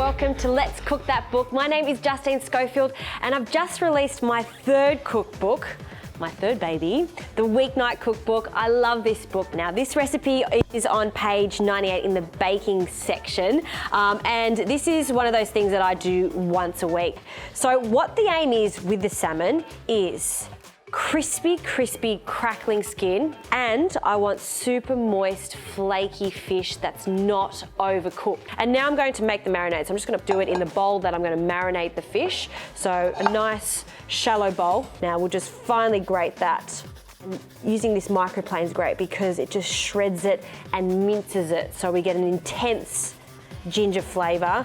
welcome to Let's Cook That Book. My name is Justine Schofield and I've just released my third cookbook, my third baby, the Weeknight Cookbook. I love this book. Now this recipe is on page 98 in the baking section, and this is one of those things that I do once a week. So what the aim is with the salmon is crispy, crackling skin, and I want super moist, flaky fish that's not overcooked. And now I'm going to make the marinade. So I'm just gonna do it in the bowl that I'm gonna marinate the fish. So a nice shallow bowl. Now we'll just finely grate that. And using this microplane is great because it just shreds it and minces it. So we get an intense ginger flavor.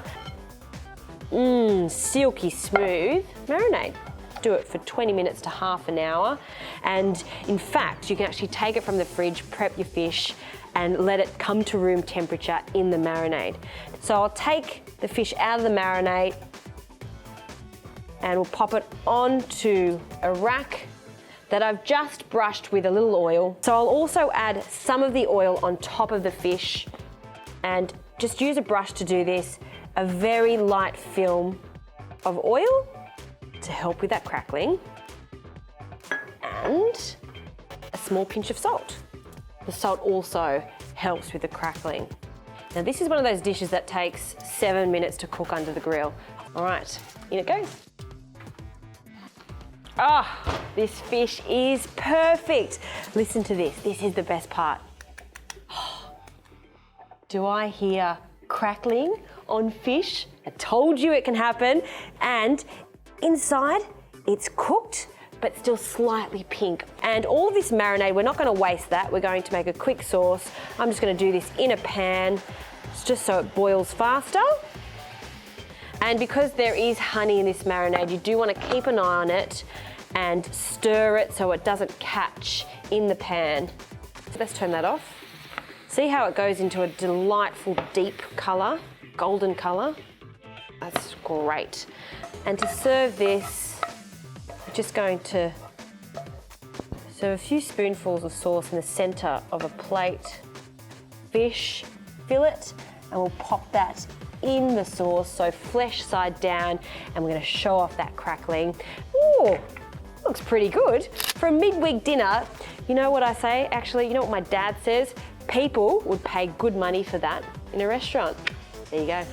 Silky smooth marinade. Do it for 20 minutes to half an hour. And in fact, you can actually take it from the fridge, prep your fish, and let it come to room temperature in the marinade. So I'll take the fish out of the marinade and we'll pop it onto a rack that I've just brushed with a little oil. So I'll also add some of the oil on top of the fish and just use a brush to do this, a very light film of oil to help with that crackling, and a small pinch of salt. The salt also helps with the crackling. Now this is one of those dishes that takes 7 minutes to cook under the grill. All right, in it goes. Ah, this fish is perfect. Listen to this, this is the best part. Do I hear crackling on fish? I told you it can happen. And inside, it's cooked, but still slightly pink. And all of this marinade, we're not gonna waste that. We're going to make a quick sauce. I'm just gonna do this in a pan, just so it boils faster. And because there is honey in this marinade, you do wanna keep an eye on it and stir it so it doesn't catch in the pan. So let's turn that off. See how it goes into a delightful deep color, golden color? That's great. And to serve this, we're just going to serve a few spoonfuls of sauce in the center of a plate. Fish fillet, and we'll pop that in the sauce, so flesh side down, and we're gonna show off that crackling. Ooh, looks pretty good. For a midweek dinner, you know what I say? Actually, you know what my dad says? People would pay good money for that in a restaurant. There you go.